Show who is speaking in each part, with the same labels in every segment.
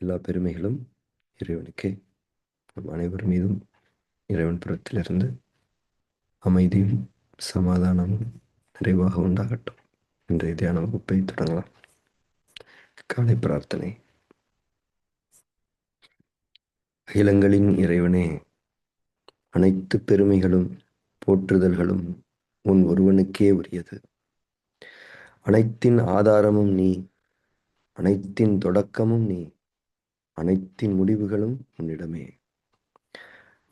Speaker 1: எல்லா பெருமைகளும் இறைவனுக்கே. நம் அனைவர் மீதும் இறைவன் புறத்திலிருந்து அமைதியும் சமாதானமும் நிறைவாக உண்டாகட்டும். இன்றைய தியான வகுப்பை தொடங்கலாம். காலை பிரார்த்தனை. அகிலங்களின் இறைவனே, அனைத்து பெருமைகளும் போற்றுதல்களும் உன் ஒருவனுக்கே உரியது. அனைத்தின் ஆதாரமும் நீ, அனைத்தின் தொடக்கமும் நீ, அனைத்தின் முடிவுகளும் உன்னிடமே.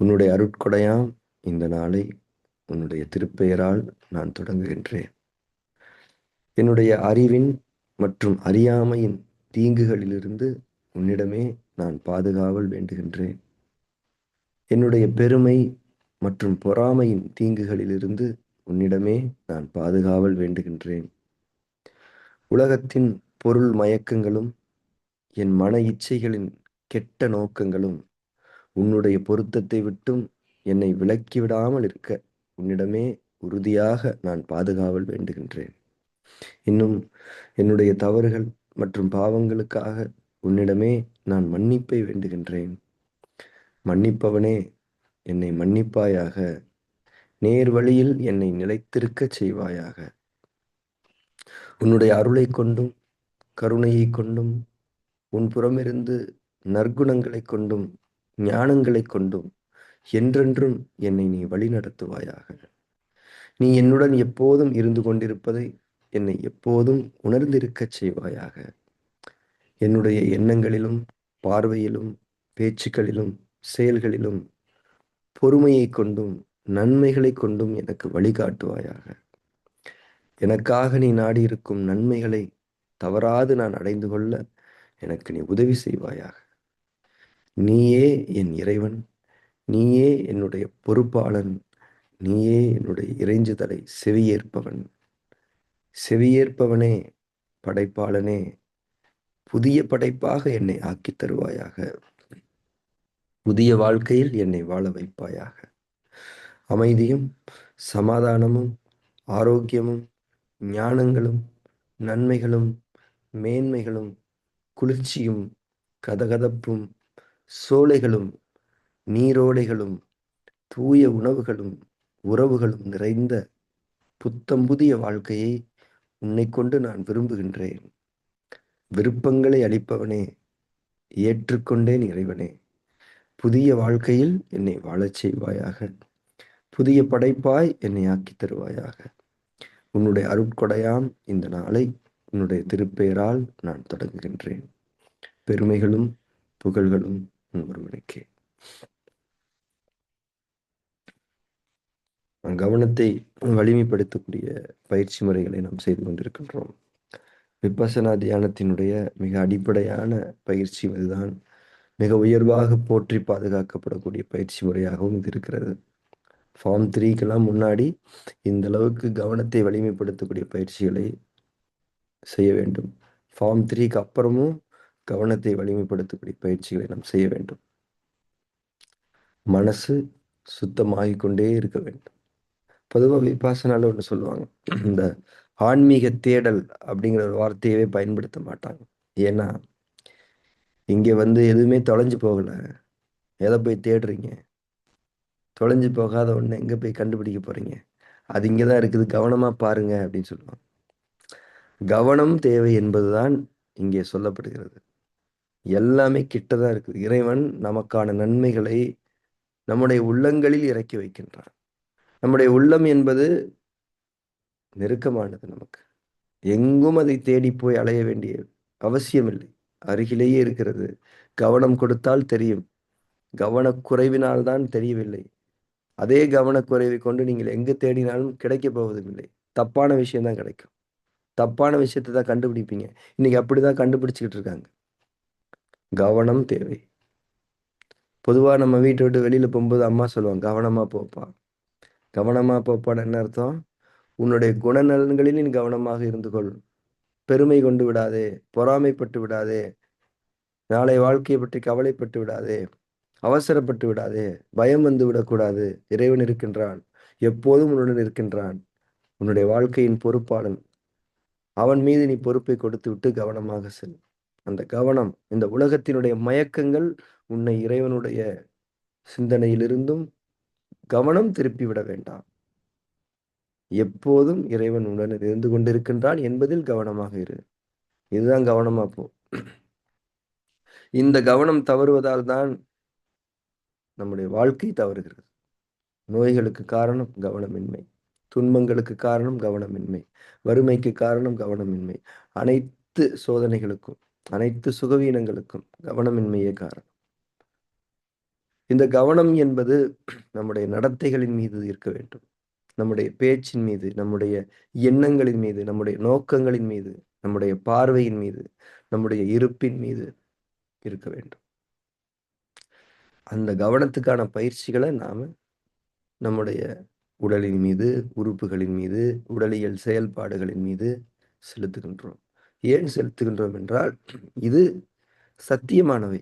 Speaker 1: உன்னுடைய அருட்கொடையாம் இந்த நாளை உன்னுடைய திருப்பெயரால் நான் தொடங்குகின்றேன். என்னுடைய அறிவின் மற்றும் அறியாமையின் தீங்குகளிலிருந்து உன்னிடமே நான் பாதுகாவல் வேண்டுகின்றேன். என்னுடைய பெருமை மற்றும் பொறாமையின் தீங்குகளிலிருந்து உன்னிடமே நான் பாதுகாவல் வேண்டுகின்றேன். உலகத்தின் பொருள் மயக்கங்களும் என் மன இச்சைகளின் கெட்ட நோக்கங்களும் உன்னுடைய பொருத்தத்தை விட்டும் என்னை விலக்கிவிடாமல் இருக்க உன்னிடமே உறுதியாக நான் பாதுகாவல் வேண்டுகின்றேன். இன்னும் என்னுடைய தவறுகள் மற்றும் பாவங்களுக்காக உன்னிடமே நான் மன்னிப்பை வேண்டுகின்றேன். மன்னிப்பவனே, என்னை மன்னிப்பாயாக. நேர் வழியில் என்னை நிலைத்திருக்கச் செய்வாயாக. உன்னுடைய அருளை கொண்டும் கருணையை கொண்டும் உன் புறமிருந்து நற்குணங்களை கொண்டும் ஞானங்களை கொண்டும் என்றென்றும் என்னை நீ வழி நடத்துவாயாக. நீ என்னுடன் எப்போதும் இருந்து கொண்டிருப்பதை என்னை எப்போதும் உணர்ந்திருக்கச் செய்வாயாக. என்னுடைய எண்ணங்களிலும் பார்வையிலும் பேச்சுக்களிலும் செயல்களிலும் பொறுமையை கொண்டும் நன்மைகளை கொண்டும் எனக்கு வழிகாட்டுவாயாக. எனக்காக நீ நாடியிருக்கும் நன்மைகளை தவறாது நான் அடைந்து கொள்ள எனக்கு நீ உதவி செய்வாயாக. நீயே என் இறைவன், நீயே என்னுடைய பொறுப்பாளன், நீயே என்னுடைய இறைஞ்சுதலை செவியேற்பவன். செவியேற்பவனே, படைப்பாளனே, புதிய படைப்பாக என்னை ஆக்கித் தருவாயாக. புதிய வாழ்க்கையில் என்னை வாழ வைப்பாயாக. அமைதியும் சமாதானமும் ஆரோக்கியமும் ஞானங்களும் நன்மைகளும் மேன்மைகளும் குளிர்ச்சியும் கதகதப்பும் சோலைகளும் நீரோடைகளும் தூய உணவுகளும் உறவுகளும் நிறைந்த புத்தம் புதிய வாழ்க்கையை உன்னை கொண்டு நான் விரும்புகின்றேன். விருப்பங்களை அளிப்பவனே, ஏற்றுக்கொண்டேன் இறைவனே. புதிய வாழ்க்கையில் என்னை வாழச் செய்வாயாக. புதிய படைப்பாய் என்னை ஆக்கித் தருவாயாக. உன்னுடைய அருட்கொடையாம் இந்த நாளை உன்னுடைய திருப்பெயரால் நான் தொடங்குகின்றேன். பெருமைகளும் புகழ்களும் உன் ஒருவனுக்கே. கவனத்தை வலிமைப்படுத்தக்கூடிய பயிற்சி முறைகளை நாம் செய்து கொண்டிருக்கின்றோம். விபசனா தியானத்தினுடைய மிக அடிப்படையான பயிற்சி இதுதான். மிக உயர்வாக போற்றி பாதுகாக்கப்படக்கூடிய பயிற்சி முறையாகவும் இது இருக்கிறது. ஃபார்ம் 3க்கெல்லாம் முன்னாடி இந்த அளவுக்கு கவனத்தை வலிமைப்படுத்தக்கூடிய பயிற்சிகளை செய்ய வேண்டும். ஃபார்ம் 3க்கு அப்புறமும் கவனத்தை வலிமைப்படுத்தக்கூடிய பயிற்சிகளை நாம் செய்ய வேண்டும். மனசு சுத்தமாகிக் கொண்டே இருக்க வேண்டும். பொதுவாக விபாசனால ஒன்று சொல்லுவாங்க, இந்த ஆன்மீக தேடல் அப்படிங்கிற ஒரு வார்த்தையவே பயன்படுத்த மாட்டாங்க. ஏன்னா இங்கே எதுவுமே தொலைஞ்சு போகல, எதை போய் தேடுறீங்க? தொலைஞ்சு போகாத ஒன்று எங்கே போய் கண்டுபிடிக்க போறீங்க? அது இங்கே தான் இருக்குது, கவனமா பாருங்க அப்படின்னு சொல்லுவாங்க. கவனம் தேவை என்பதுதான் இங்கே சொல்லப்படுகிறது. எல்லாமே கிட்டதான் இருக்குது. இறைவன் நமக்கான நன்மைகளை நம்முடைய உள்ளங்களில் இறக்கி வைக்கின்றான். நம்முடைய உள்ளம் என்பது நெருக்கமானது. நமக்கு எங்கும் அதை தேடி போய் அலைய வேண்டிய அவசியமில்லை, அருகிலேயே இருக்கிறது. கவனம் கொடுத்தால் தெரியும். கவனக்குறைவினால் தான் தெரியவில்லை. அதே கவனக்குறைவை கொண்டு நீங்கள் எங்கு தேடினாலும் கிடைக்க போவதுமில்லை. தப்பான விஷயம்தான் கிடைக்கும். தப்பான விஷயத்தை தான் கண்டுபிடிப்பீங்க. இன்னைக்கு அப்படிதான் கண்டுபிடிச்சுக்கிட்டு இருக்காங்க. கவனம் தேவை. பொதுவாக நம்ம வீட்டை விட்டு வெளியில போகும்போது அம்மா சொல்லுவாங்க, கவனமா போப்பா. கவனமா போப்பான்னு என்ன அர்த்தம்? உன்னுடைய குணநலன்களில் நீ கவனமாக இருந்து கொள். பெருமை கொண்டு விடாதே, பொறாமைப்பட்டு விடாதே, நாளை வாழ்க்கையை பற்றி கவலைப்பட்டு விடாதே, அவசரப்பட்டு விடாதே, பயம் வந்து விடக்கூடாது. இறைவன் இருக்கின்றான், எப்போதும் உன்னுடன் இருக்கின்றான். உன்னுடைய வாழ்க்கையின் பொறுப்பாளன். அவன் மீது நீ பொறுப்பை கொடுத்து விட்டு கவனமாக செல். அந்த கவனம், இந்த உலகத்தினுடைய மயக்கங்கள் உன்னை இறைவனுடைய சிந்தனையிலிருந்தும் கவனம் திருப்பி விட வேண்டாம். எப்போதும் இறைவன் உடன் இருந்து கொண்டிருக்கின்றான் என்பதில் கவனமாக இரு. இதுதான் கவனமா போ. இந்த கவனம் தவறுவதால் தான் நம்முடைய வாழ்க்கை தவறுகிறது. நோய்களுக்கு காரணம் கவனமின்மை. துன்பங்களுக்கு காரணம் கவனமின்மை. வறுமைக்கு காரணம் கவனமின்மை. அனைத்து சோதனைகளுக்கும், அனைத்து சுகவீனங்களுக்கும் கவனமின்மையே காரணம். இந்த கவனம் என்பது நம்முடைய நடத்தைகளின் மீது இருக்க வேண்டும். நம்முடைய பேச்சின் மீது, நம்முடைய எண்ணங்களின் மீது, நம்முடைய நோக்கங்களின் மீது, நம்முடைய பார்வையின் மீது, நம்முடைய இருப்பின் மீது இருக்க வேண்டும். அந்த கவனத்துக்கான பயிற்சிகளை நாம நம்முடைய உடலின் மீது, உறுப்புகளின் மீது, உடலியல் செயல்பாடுகளின் மீது செலுத்துகின்றோம். ஏன் செலுத்துகின்றோம் என்றால், இது சத்தியமானவை.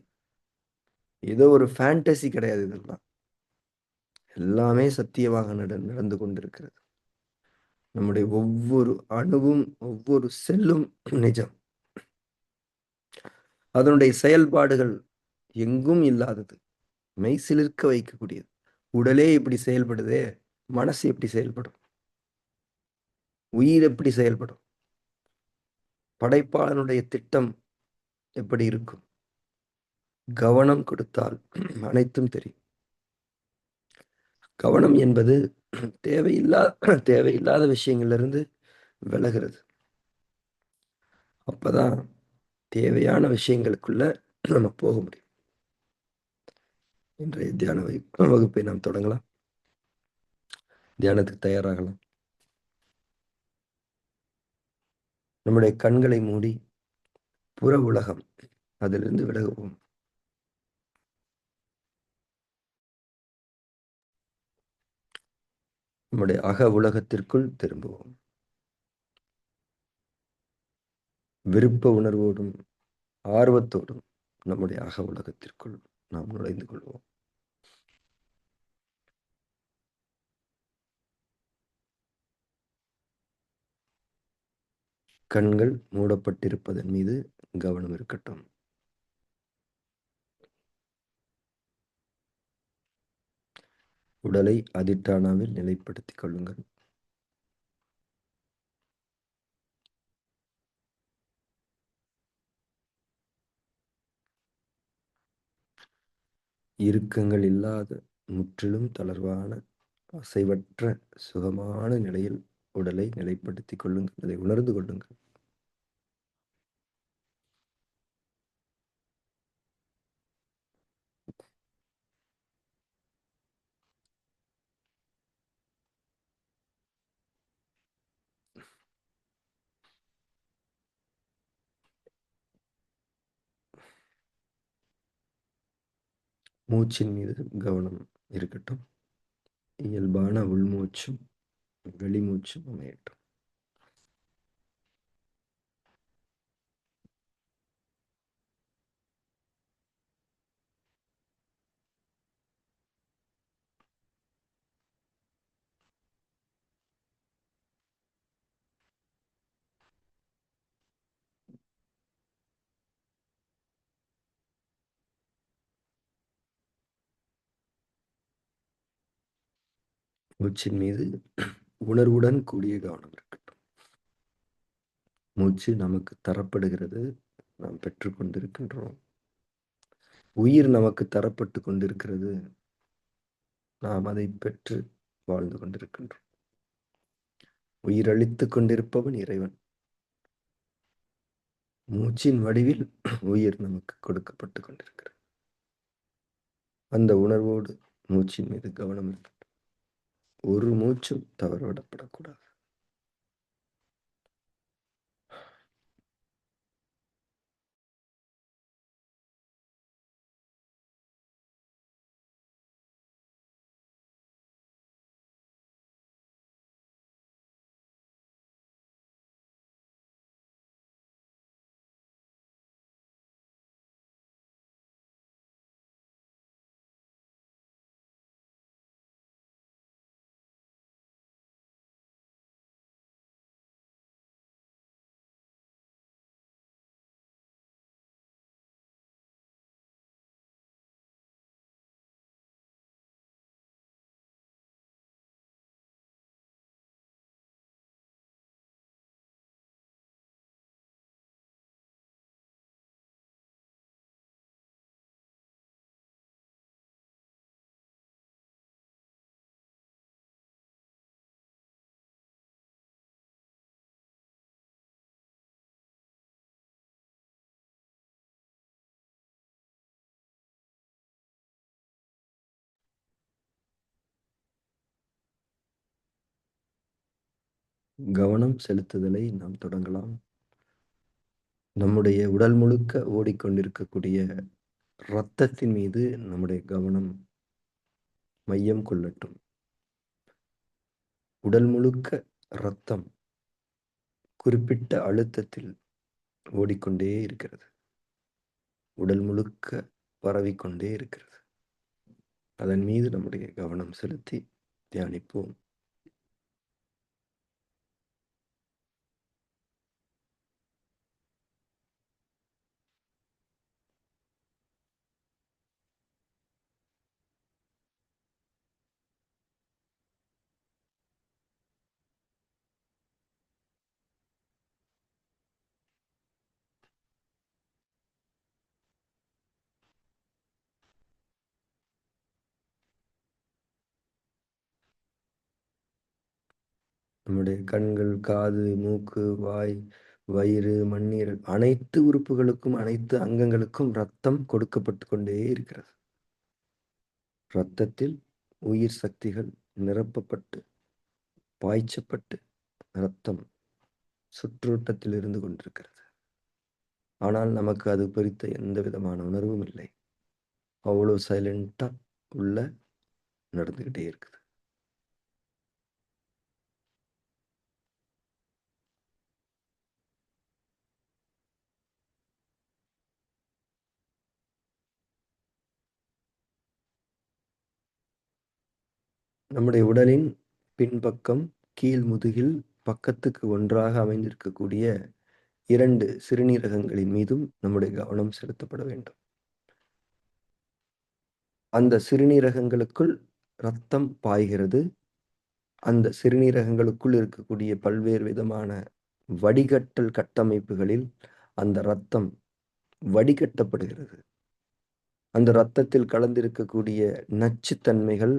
Speaker 1: ஏதோ ஒரு ஃபேண்டசி கிடையாது இதெல்லாம். எல்லாமே சத்தியமாக நடந்து கொண்டிருக்கிறது. நம்முடைய ஒவ்வொரு அணுவும், ஒவ்வொரு செல்லும் நிஜம். அதனுடைய செயல்பாடுகள் எங்கும் இல்லாதது. மெய்சிலிர்க்க வைக்கக்கூடியது. உடலே இப்படி செயல்படுதே, மனசு எப்படி செயல்படும்? உயிர் எப்படி செயல்படும்? படைப்பாளனுடைய திட்டம் எப்படி இருக்கும்? கவனம் கொடுத்தால் அனைத்தும் தெரியும். கவனம் என்பது தேவையில்லாத விஷயங்கள்ல இருந்து விலகிறது. அப்பதான் தேவையான விஷயங்களுக்குள்ள நம்ம போக முடியும். இன்றைய தியான வகுப்பை நாம் தொடங்கலாம். தியானத்துக்கு தயாராகலாம். நம்முடைய கண்களை மூடி புற உலகம் அதிலிருந்து விலகுவோம். நம்முடைய அக உலகத்திற்குள் திரும்புவோம். விருப்ப உணர்வோடும் ஆர்வத்தோடும் நம்முடைய அக உலகத்திற்குள் நாம் நுழைந்து கொள்வோம். கண்கள் மூடப்பட்டிருப்பதன் மீது கவனம் இருக்கட்டும். உடலை அதிட்டானாவில் நிலைப்படுத்திக் கொள்ளுங்கள். இறுக்கங்கள் இல்லாத முற்றிலும் தளர்வான அசைவற்ற சுகமான நிலையில் உடலை நிலைப்படுத்திக் கொள்ளுங்கள். அதை உணர்ந்து கொள்ளுங்கள். மூச்சின் மீது கவனம் இருக்கட்டும். இயல்பான உள்மூச்சும் வெளிமூச்சும் அமையட்டும். மூச்சின் மீது உணர்வுடன் கூடிய கவனம் இருக்கட்டும். மூச்சு நமக்கு தரப்படுகிறது. நாம் பெற்றுக்கொண்டிருக்கின்றோம். உயிர் நமக்கு தரப்பட்டு கொண்டிருக்கிறது. நாம் அதை பெற்று வாழ்ந்து கொண்டிருக்கின்றோம். உயிரளித்துக் கொண்டிருப்பவன் இறைவன். மூச்சின் வடிவில் உயிர் நமக்கு கொடுக்கப்பட்டு கொண்டிருக்கிறது. அந்த உணர்வோடு மூச்சின் மீது கவனம் இருக்கட்டும். ஒரு மூச்சும் தவறவிடப்படக்கூடாது. கவனம் செலுத்துதலை நாம் தொடங்கலாம். நம்முடைய உடல் முழுக்க ஓடிக்கொண்டிருக்கக்கூடிய இரத்தத்தின் மீது நம்முடைய கவனம் மையம் கொள்ளட்டும். உடல் முழுக்க இரத்தம் குறிப்பிட்ட அழுத்தத்தில் ஓடிக்கொண்டே இருக்கிறது. உடல் முழுக்க பரவிக்கொண்டே இருக்கிறது. அதன் மீது நம்முடைய கவனம் செலுத்தி தியானிப்போம். நம்முடைய கண்கள், காது, மூக்கு, வாய், வயிறு, மண்ணீரல் அனைத்து உறுப்புகளுக்கும், அனைத்து அங்கங்களுக்கும் ரத்தம் கொடுக்கப்பட்டு கொண்டே இருக்கிறது. இரத்தத்தில் உயிர் சக்திகள் நிரப்பப்பட்டு, பாய்ச்சப்பட்டு, இரத்தம் சுற்றோட்டத்தில் இருந்து கொண்டிருக்கிறது. ஆனால் நமக்கு அது குறித்த எந்த விதமான உணர்வும் இல்லை. அவ்வளோ சைலண்டா உள்ள நடந்துகிட்டே இருக்குது. நம்முடைய உடலின் பின்பக்கம், கீழ் முதுகில் பக்கத்துக்கு ஒன்றாக அமைந்திருக்கக்கூடிய 2 சிறுநீரகங்களின் மீதும் நம்முடைய கவனம் செலுத்தப்பட வேண்டும். அந்த சிறுநீரகங்களுக்குள் ரத்தம் பாய்கிறது. அந்த சிறுநீரகங்களுக்குள் இருக்கக்கூடிய பல்வேறு விதமான வடிகட்டல் கட்டமைப்புகளில் அந்த ரத்தம் வடிகட்டப்படுகிறது. அந்த ரத்தத்தில் கலந்திருக்கக்கூடிய நச்சுத்தன்மைகள்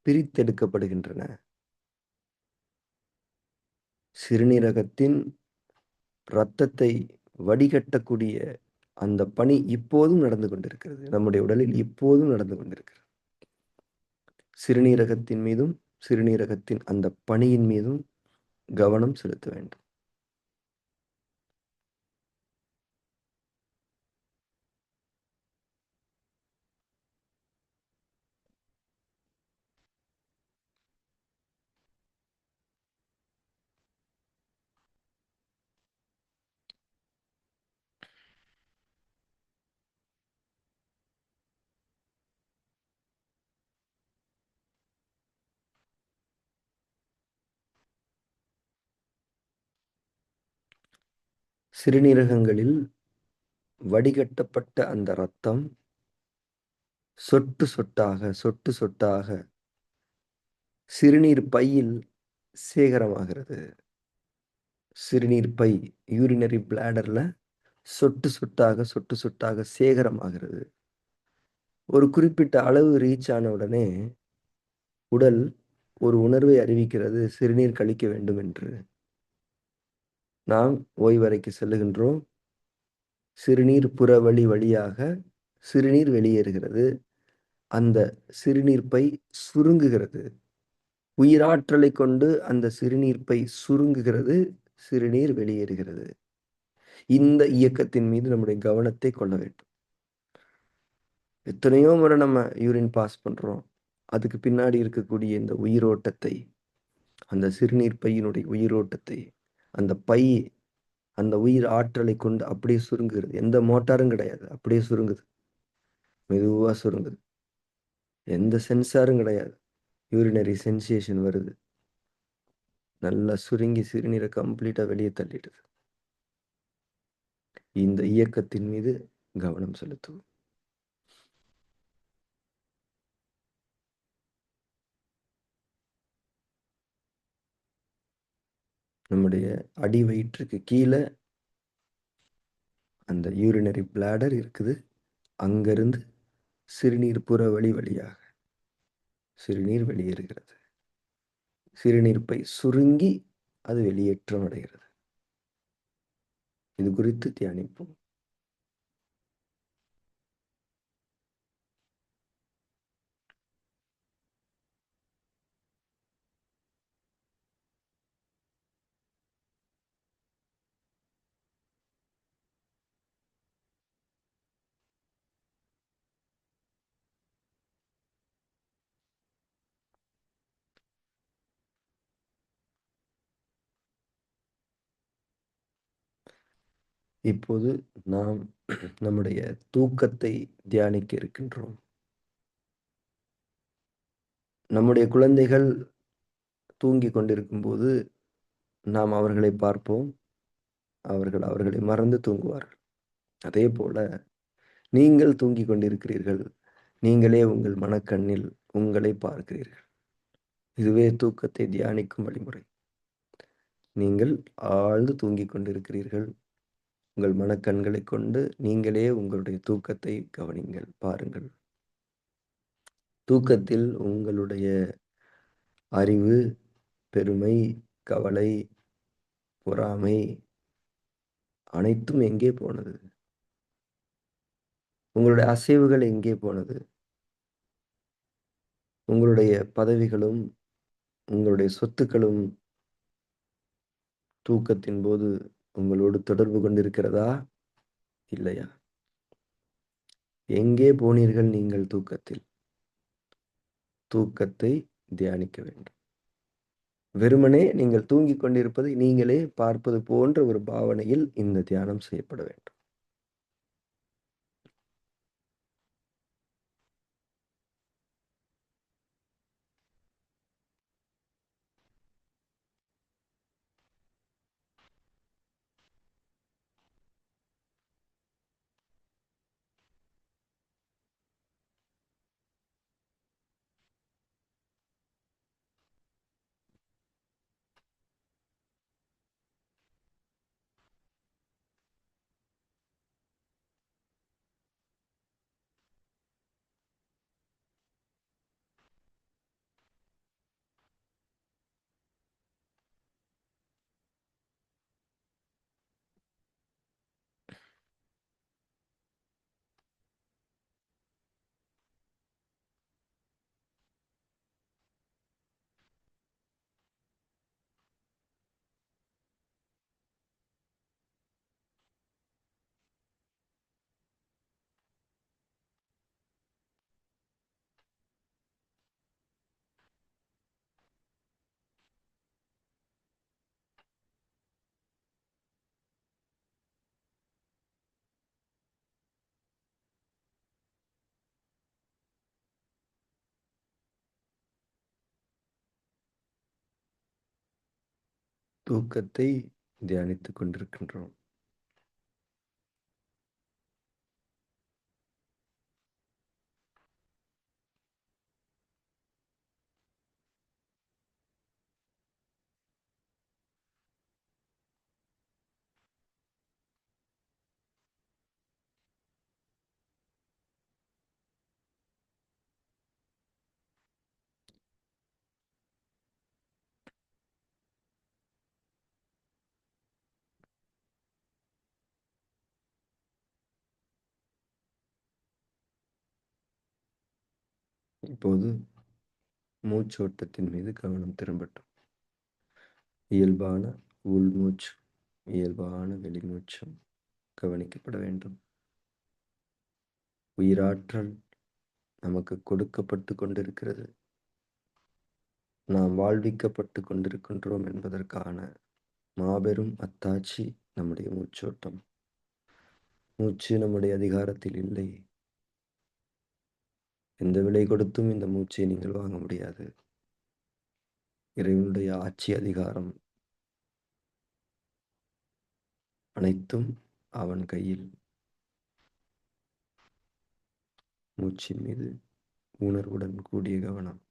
Speaker 1: பிரித்தெடுக்கப்படுகின்றன. சிறுநீரகத்தின் இரத்தத்தை வடிகட்டக்கூடிய அந்த பணி இப்போதும் நடந்து கொண்டிருக்கிறது. நம்முடைய உடலில் இப்போதும் நடந்து கொண்டிருக்கிறது. சிறுநீரகத்தின் மீதும், சிறுநீரகத்தின் அந்த பணியின் மீதும் கவனம் செலுத்த வேண்டும். சிறுநீரகங்களில் வடிகட்டப்பட்ட அந்த இரத்தம் சொட்டு சொட்டாக, சொட்டு சொட்டாக சிறுநீர் பையில் சேகரமாகிறது. சிறுநீர் பை, யூரினரி பிளாடர்ல சொட்டு சொட்டாக, சொட்டு சொட்டாக சேகரமாகிறது. ஒரு குறிப்பிட்ட அளவு ரீச் ஆன உடனே உடல் ஒரு உணர்வை அறிவிக்கிறது, சிறுநீர் கழிக்க வேண்டும் என்று. நாம் ஓய்வறைக்கு செல்லுகின்றோம். சிறுநீர் புறவழி வழியாக சிறுநீர் வெளியேறுகிறது. அந்த சிறுநீர் பை சுருங்குகிறது. உயிராற்றலை கொண்டு அந்த சிறுநீர் பை சுருங்குகிறது. சிறுநீர் வெளியேறுகிறது. இந்த இயக்கத்தின் மீது நம்முடைய கவனத்தை கொள்ள வேண்டும். எத்தனையோ முறை நம்ம யூரின் பாஸ் பண்றோம். அதுக்கு பின்னாடி இருக்கக்கூடிய இந்த உயிரோட்டத்தை, அந்த சிறுநீர் பையினுடைய உயிரோட்டத்தை, அந்த பை அந்த உயிர் ஆற்றலை கொண்டு அப்படியே சுருங்குகிறது. எந்த மோட்டாரும் கிடையாது. அப்படியே சுருங்குது. மெதுவா சுருங்குது. எந்த சென்சாரும் கிடையாது. யூரினரி சென்சேஷன் வருது. நல்லா சுருங்கி சிறுநீரை கம்ப்ளீட்டா வெளியே தள்ளிடுது. இந்த இயக்கத்தின் மீது கவனம் செலுத்துவோம். நம்முடைய அடி வயிற்றுக்கு கீழே அந்த யூரினரி பிளாடர் இருக்குது. அங்கிருந்து சிறுநீர் புறவழி வழியாக சிறுநீர் வெளியேறுகிறது. சிறுநீர் பை சுருங்கி அது வெளியேற்றம் அடைகிறது. இது குறித்து தியானிப்போம். இப்போது நாம் நம்முடைய தூக்கத்தை தியானிக்க இருக்கின்றோம். நம்முடைய குழந்தைகள் தூங்கிக் கொண்டிருக்கும்போது, நாம் அவர்களை பார்ப்போம். அவர்கள் அவர்களை மறந்து தூங்குவார்கள். அதேபோல நீங்கள் தூங்கிக் கொண்டிருக்கிறீர்கள். நீங்களே உங்கள் மனக்கண்ணில் உங்களை பார்க்கிறீர்கள். இதுவே தூக்கத்தை தியானிக்கும் வழிமுறை. நீங்கள் ஆழ்ந்து தூங்கிக் கொண்டிருக்கிறீர்கள். உங்கள் மனக்கண்களைக் கொண்டு நீங்களே உங்களுடைய தூக்கத்தை கவனிங்கள், பாருங்கள். தூக்கத்தில் உங்களுடைய அறிவு, பெருமை, கவலை, பொறாமை அனைத்தும் எங்கே போனது? உங்களுடைய அசைவுகள் எங்கே போனது? உங்களுடைய பதவிகளும், உங்களுடைய சொத்துக்களும் தூக்கத்தின் போது உங்களோடு தொடர்பு கொண்டிருக்கிறதா? இல்லையா? எங்கே போனீர்கள் நீங்கள் தூக்கத்தில்? தூக்கத்தை தியானிக்க வேண்டும். வெறுமனே நீங்கள் தூங்கிக் கொண்டிருப்பதை நீங்களே பார்ப்பது போன்ற ஒரு பாவனையில் இந்த தியானம் செய்யப்பட வேண்டும். தூக்கத்தை தியானித்துக் கொண்டிருக்கின்றோம். இப்போது மூச்சோட்டத்தின் மீது கவனம் திரும்பட்டும். இயல்பான உள்மூச்சு, இயல்பான வெளிமூச்சும் கவனிக்கப்பட வேண்டும். உயிராற்றல் நமக்கு கொடுக்கப்பட்டு கொண்டிருக்கிறது. நாம் வாழ்விக்கப்பட்டு கொண்டிருக்கின்றோம் என்பதற்கான மாபெரும் அத்தாட்சி நம்முடைய மூச்சோட்டம். மூச்சு நம்முடைய அதிகாரத்தில் இல்லை. எந்த விலை கொடுத்தும் இந்த மூச்சை நீங்கள் வாங்க முடியாது. இறைவனுடைய ஆட்சி அதிகாரம் அனைத்தும் அவன் கையில். மூச்சின் மீது உணர்வுடன் கூடிய கவனம்.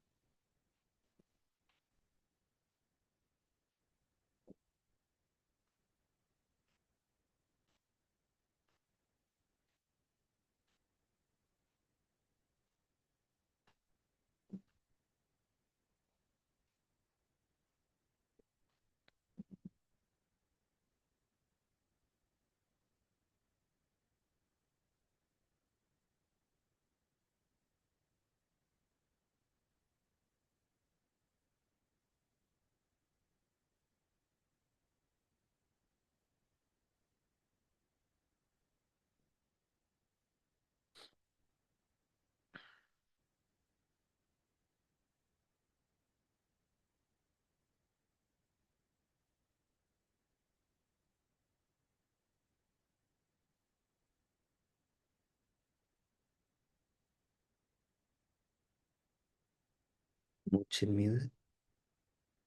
Speaker 1: மூச்சின் மீது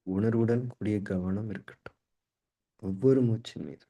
Speaker 1: உணர்வுடன் கூடிய கவனம் இருக்கட்டும். ஒவ்வொரு மூச்சின் மீது.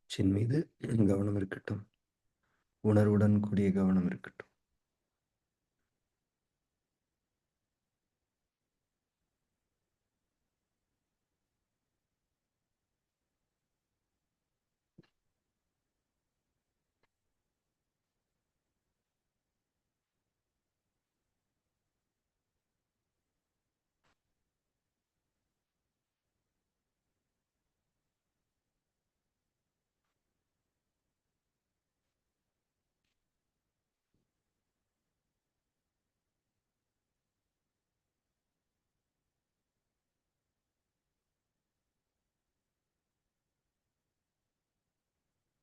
Speaker 1: மூச்சின் மீது கவனம் இருக்கட்டும். உணர்வுடன் கூடிய கவனம் இருக்கட்டும்.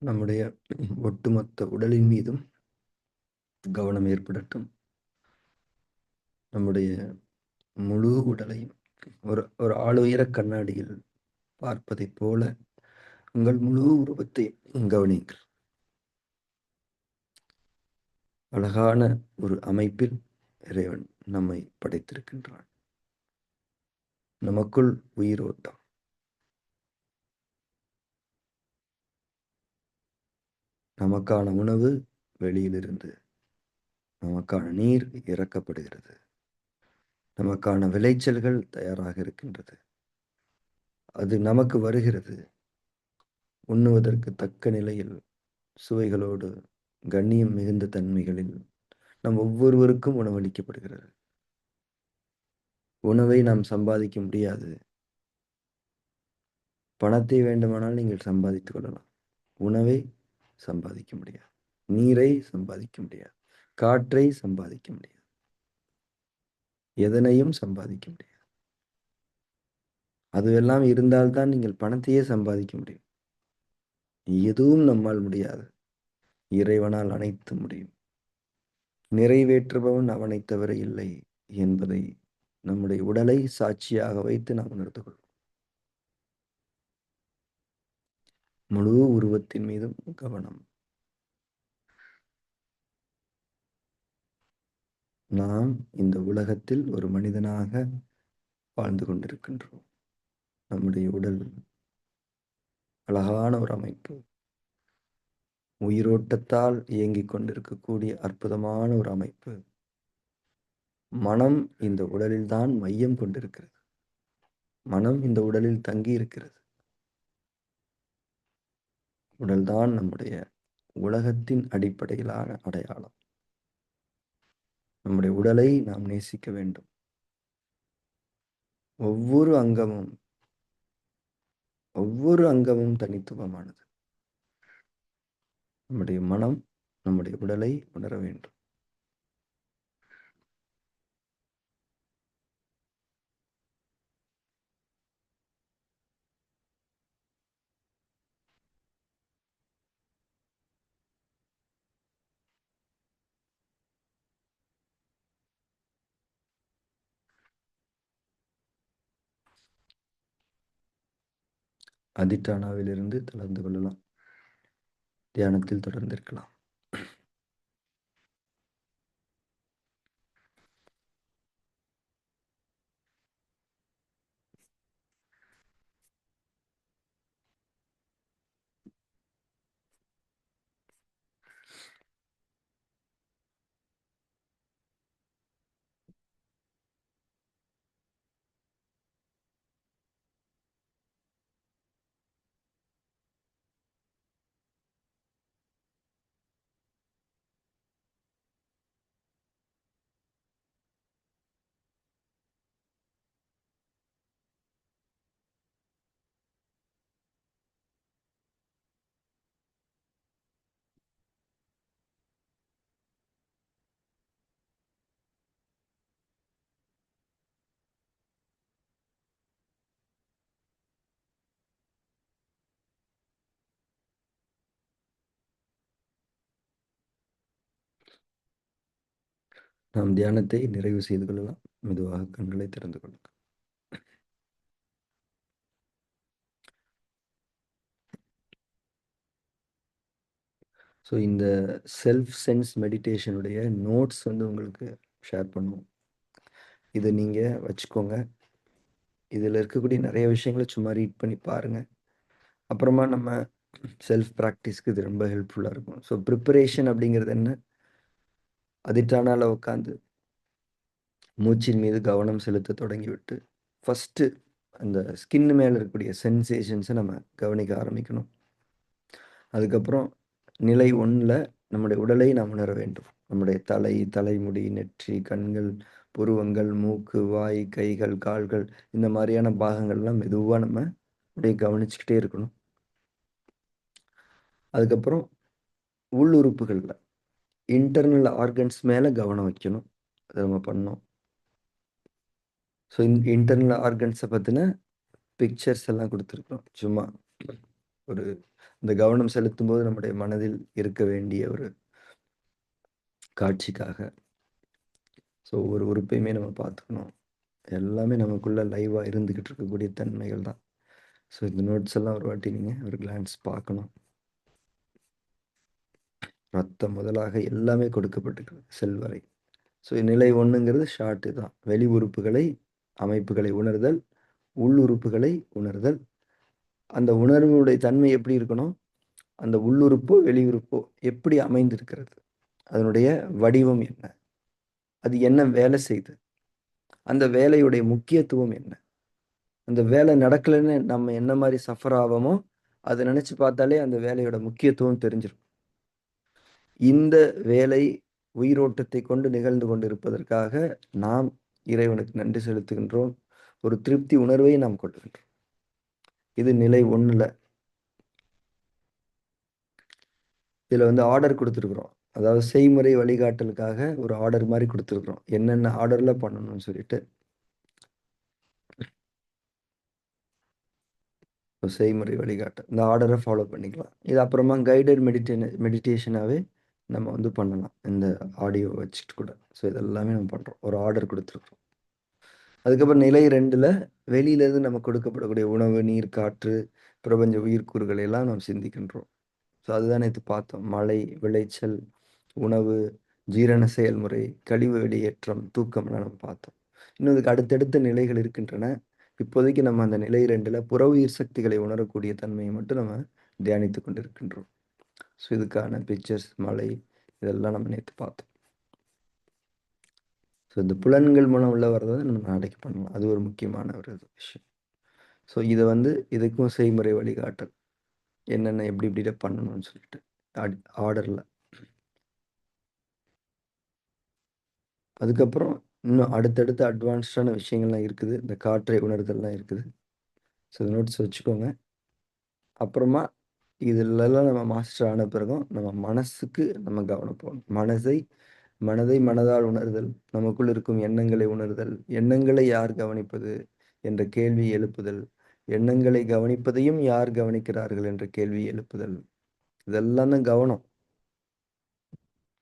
Speaker 1: நம்முடைய ஒட்டுமொத்த உடலின் மீதும் கவனம் ஏற்படட்டும். நம்முடைய முழு உடலையும் ஒரு ஒரு ஆளுயர கண்ணாடியில் பார்ப்பதைப் போல உங்கள் முழு உருவத்தை கவனியுங்கள். அழகான ஒரு அமைப்பில் இறைவன் நம்மை படைத்திருக்கின்றான். நமக்குள் உயிரோட்டம். நமக்கான உணவு வெளியிலிருந்து, நமக்கான நீர் இறக்கப்படுகிறது. நமக்கான விளைச்சல்கள் தயாராக இருக்கின்றது. அது நமக்கு வருகிறது. உண்ணுவதற்கு தக்க நிலையில், சுவைகளோடு, கண்ணியம் மிகுந்த தன்மைகளில் நம் ஒவ்வொருவருக்கும் உணவளிக்கப்படுகிறது. உணவை நாம் சம்பாதிக்க முடியாது. பணத்தை வேண்டுமானால் நீங்கள் சம்பாதித்துக் கொள்ளலாம். உணவை சம்பாதிக்க முடியாது. நீரை சம்பாதிக்க முடியாது. காற்றை சம்பாதிக்க முடியாது. எதனையும் சம்பாதிக்க முடியாது. அதுவெல்லாம் இருந்தால்தான் நீங்கள் பணத்தையே சம்பாதிக்க முடியும். எதுவும் நம்மால் முடியாது. இறைவனால் அனைத்தும் முடியும். நிறைவேற்றுபவன் அவனைத் தவிர இல்லை என்பதை நம்முடைய உடலை சாட்சியாக வைத்து நாம் உணர்ந்து கொள்வோம். முழு உருவத்தின் மீதும் கவனம். நாம் இந்த உலகத்தில் ஒரு மனிதனாக வாழ்ந்து கொண்டிருக்கின்றோம். நம்முடைய உடல் அழகான ஒரு அமைப்பு. உயிரோட்டத்தால் இயங்கிக் கொண்டிருக்கக்கூடிய அற்புதமான ஒரு அமைப்பு. மனம் இந்த உடலில்தான் மையம் கொண்டிருக்கிறது. மனம் இந்த உடலில் தங்கி இருக்கிறது. உடல்தான் நம்முடைய உலகத்தின் அடிப்படையிலான அடையாளம். நம்முடைய உடலை நாம் நேசிக்க வேண்டும். ஒவ்வொரு அங்கமும் ஒவ்வொரு அங்கமும் தனித்துவமானது. நம்முடைய மனம் நம்முடைய உடலை உணர வேண்டும். அதிட்டானாவிலிருந்து தளர்ந்து கொள்ளலாம். தியானத்தில் தொடர்ந்திருக்கலாம். நாம் தியானத்தை நிறைவு செய்து கொள்ளலாம். மெதுவாக கண்களை திறந்து கொள்ளுங்கள். ஸோ இந்த செல்ஃப் சென்ஸ் மெடிடேஷனுடைய நோட்ஸ் வந்து உங்களுக்கு ஷேர் பண்ணுவோம். இதை நீங்கள் வச்சுக்கோங்க. இதில் இருக்கக்கூடிய நிறைய விஷயங்களை சும்மா ரீட் பண்ணி பாருங்கள். அப்புறமா நம்ம செல்ஃப் ப்ராக்டிஸ்க்கு இது ரொம்ப ஹெல்ப்ஃபுல்லாக இருக்கும். ஸோ ப்ரிப்பரேஷன் அப்படிங்கிறது என்ன? அதிட்டானால உட்காந்து மூச்சின் மீது கவனம் செலுத்த தொடங்கிவிட்டு ஃபஸ்ட்டு அந்த ஸ்கின் மேலே இருக்கக்கூடிய சென்சேஷன்ஸை நம்ம கவனிக்க ஆரம்பிக்கணும். அதுக்கப்புறம் நிலை 1ல் நம்முடைய உடலை நாம் உணர வேண்டும். நம்முடைய தலை, தலைமுடி, நெற்றி, கண்கள், புருவங்கள், மூக்கு, வாய், கைகள், கால்கள், இந்த மாதிரியான பாகங்கள்லாம் மெதுவாக நம்ம அப்படியே கவனிச்சுக்கிட்டே இருக்கணும். அதுக்கப்புறம் உள்ளுறுப்புகளில் இன்டர்னல் ஆர்கன்ஸ் மேலே கவனம் வைக்கணும். அதை நம்ம பண்ணோம். ஸோ இன்டர்னல் ஆர்கன்ஸை பற்றின பிக்சர்ஸ் எல்லாம் கொடுத்துருக்கோம். சும்மா ஒரு இந்த கவனம் செலுத்தும் போது நம்முடைய மனதில் இருக்க வேண்டிய ஒரு காட்சிக்காக. ஸோ ஒரு உறுப்பையுமே நம்ம பார்த்துக்கணும். எல்லாமே நமக்குள்ள லைவாக இருந்துக்கிட்டு இருக்கக்கூடிய தன்மைகள் தான். ஸோ இந்த நோட்ஸ் எல்லாம் ஒரு வாட்டி நீங்கள் ஒரு கிளான்ஸ் பார்க்கணும். ரத்தம் முதலாக எல்லாமே கொடுக்கப்பட்டிருக்கு செல் வரை. ஸோ நிலை 1ங்கிறது ஷார்ட்டு தான். வெளி உறுப்புகளை அமைப்புகளை உணர்தல், உள்ளுறுப்புகளை உணர்தல். அந்த உணர்வுடைய தன்மை எப்படி இருக்கணும்? அந்த உள்ளுறுப்போ வெளியுறுப்போ எப்படி அமைந்திருக்கிறது? அதனுடைய வடிவம் என்ன? அது என்ன வேலை செய்யுது? அந்த வேலையுடைய முக்கியத்துவம் என்ன? அந்த வேலை நடக்கலைன்னு நம்ம என்ன மாதிரி சஃபர் ஆவோமோ அதை நினைச்சு பார்த்தாலே அந்த வேலையோட முக்கியத்துவம் தெரிஞ்சிடும். இந்த வேலை உயிரோட்டத்தை கொண்டு நிகழ்ந்து கொண்டிருப்பதற்காக நாம் இறைவனுக்கு நன்றி செலுத்துகின்றோம். ஒரு திருப்தி உணர்வை நாம் கொள்ளுகின்றோம். இது நிலை 1ல். இதில் வந்து ஆர்டர் கொடுத்துருக்குறோம். அதாவது செய்முறை வழிகாட்டலுக்காக ஒரு ஆர்டர் மாதிரி கொடுத்துருக்குறோம். என்னென்ன ஆர்டரில் பண்ணணும்னு சொல்லிட்டு. செய்முறை வழிகாட்டல் இந்த ஆர்டரை ஃபாலோ பண்ணிக்கலாம். இது அப்புறமா கைடட் மெடிடேஷனாகவே நம்ம வந்து பண்ணலாம். இந்த ஆடியோ வச்சுட்டு கூட. ஸோ இதெல்லாமே நம்ம பண்ணுறோம். ஒரு ஆர்டர் கொடுத்துருக்குறோம். அதுக்கப்புறம் நிலை 2ல் வெளியிலேருந்து நம்ம கொடுக்கப்படக்கூடிய உணவு, நீர், காற்று, பிரபஞ்ச உயிர்க்கூறுகளை எல்லாம் நாம் சிந்திக்கின்றோம். ஸோ அதுதான் நேற்று பார்த்தோம். மழை, விளைச்சல், உணவு, ஜீரண செயல்முறை, கழிவு வெளியேற்றம், தூக்கம்லாம் நம்ம பார்த்தோம். இன்னும் இதுக்கு அடுத்தடுத்த நிலைகள் இருக்கின்றன. இப்போதைக்கு நம்ம அந்த நிலை 2ல் புற உயிர் சக்திகளை உணரக்கூடிய தன்மையை மட்டும் நம்ம தியானித்து கொண்டிருக்கின்றோம். ஸோ இதுக்கான பிக்சர்ஸ், மழை, இதெல்லாம் நம்ம நேற்று பார்த்தோம். ஸோ இந்த புலன்கள் மூலம் உள்ள வர்றதை நம்ம நாளைக்கு பண்ணலாம். அது ஒரு முக்கியமான ஒரு விஷயம். ஸோ இதை வந்து இதுக்கும் செய்முறை வழிகாட்டல் என்னென்ன எப்படி இப்படி பண்ணணும்னு சொல்லிட்டு ஆர்டரில். அதுக்கப்புறம் இன்னும் அடுத்தடுத்த அட்வான்ஸ்டான விஷயங்கள்லாம் இருக்குது. இந்த காற்றை உணர்தல்லாம் இருக்குது. ஸோ இந்த நோட்ஸ் வச்சுக்கோங்க. அப்புறமா இதிலெல்லாம் நம்ம மாஸ்டர் ஆன பிறகும் நம்ம மனசுக்கு நம்ம கவனம் போகணும். மனதை மனதால் உணர்தல், நமக்குள் இருக்கும் எண்ணங்களை உணர்தல், எண்ணங்களை யார் கவனிப்பது என்ற கேள்வி எழுப்புதல், எண்ணங்களை கவனிப்பதையும் யார் கவனிக்கிறார்கள் என்ற கேள்வி எழுப்புதல். இதெல்லாம் தான் கவனம்.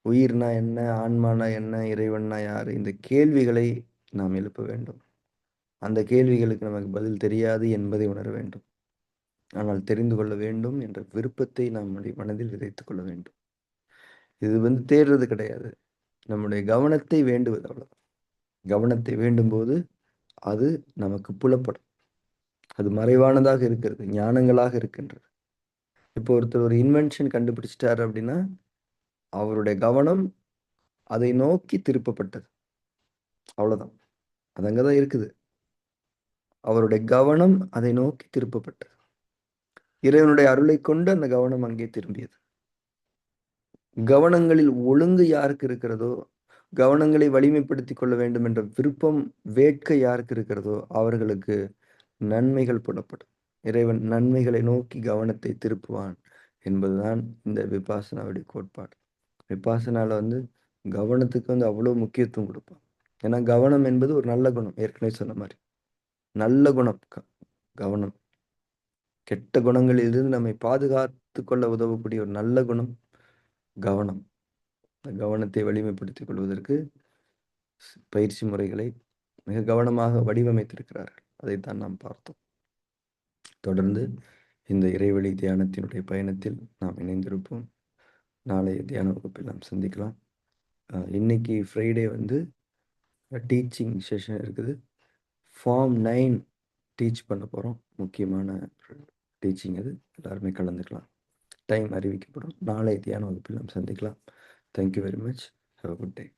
Speaker 1: உயிர்னா என்ன, ஆன்மானா என்ன, இறைவன்னா யாரு, இந்த கேள்விகளை நாம் எழுப்ப வேண்டும். அந்த கேள்விகளுக்கு நமக்கு பதில் தெரியாது என்பதை உணர வேண்டும். ஆனால் தெரிந்து கொள்ள வேண்டும் என்ற விருப்பத்தை நம்முடைய மனதில் விதைத்துக் கொள்ள வேண்டும். இது தேடுறது கிடையாது. நம்முடைய கவனத்தை வேண்டுவது அவ்வளவுதான். கவனத்தை வேண்டும்போது அது நமக்கு புலப்படும். அது மறைவானதாக இருக்கிறது. ஞானங்களாக இருக்கின்றது. இப்போ ஒருத்தர் ஒரு இன்வென்ஷன் கண்டுபிடிச்சிட்டாரு அப்படின்னா, அவருடைய கவனம் அதை நோக்கி திருப்பப்பட்டது. அவ்வளவுதான். அது அங்கதான் இருக்குது. அவருடைய கவனம் அதை நோக்கி திருப்பப்பட்டது. இறைவனுடைய அருளைக் கொண்டு அந்த கவனம் அங்கே திரும்பியது. கவனங்களில் ஒழுங்கு யாருக்கு இருக்கிறதோ, கவனங்களை வலிமைப்படுத்திக் கொள்ள வேண்டும் என்ற விருப்பம், வேட்கை யாருக்கு இருக்கிறதோ, அவர்களுக்கு நன்மைகள் புலப்படும். இறைவன் நன்மைகளை நோக்கி கவனத்தை திருப்புவான் என்பதுதான் இந்த விபாசனாவுடைய கோட்பாடு. விபாசனால கவனத்துக்கு அவ்வளவு முக்கியத்துவம் கொடுப்பான். ஏன்னா கவனம் என்பது ஒரு நல்ல குணம். ஏற்கனவே சொன்ன மாதிரி நல்ல குணம் கவனம். கெட்ட குணங்களிலிருந்து நம்மை பாதுகாத்து கொள்ள உதவக்கூடிய ஒரு நல்ல குணம் கவனம். கவனத்தை வலிமைப்படுத்திக் கொள்வதற்கு பயிற்சி முறைகளை மிக கவனமாக வடிவமைத்திருக்கிறார்கள். அதைத்தான் நாம் பார்த்தோம். தொடர்ந்து இந்த இறைவழி தியானத்தினுடைய பயணத்தில் நாம் இணைந்திருப்போம். நாளைய தியான வகுப்பில் நாம் சந்திக்கலாம். இன்னைக்கு ஃப்ரைடே டீச்சிங் செஷன் இருக்குது. ஃபார்ம் 9 டீச் பண்ண போகிறோம். முக்கியமான டீச்சிங் அது. எல்லாருமே கலந்துக்கலாம். டைம் அறிவிக்கப்படும். நாளை தியான வகுப்பில் நாம் சந்திக்கலாம். Thank you very much. Have a good day.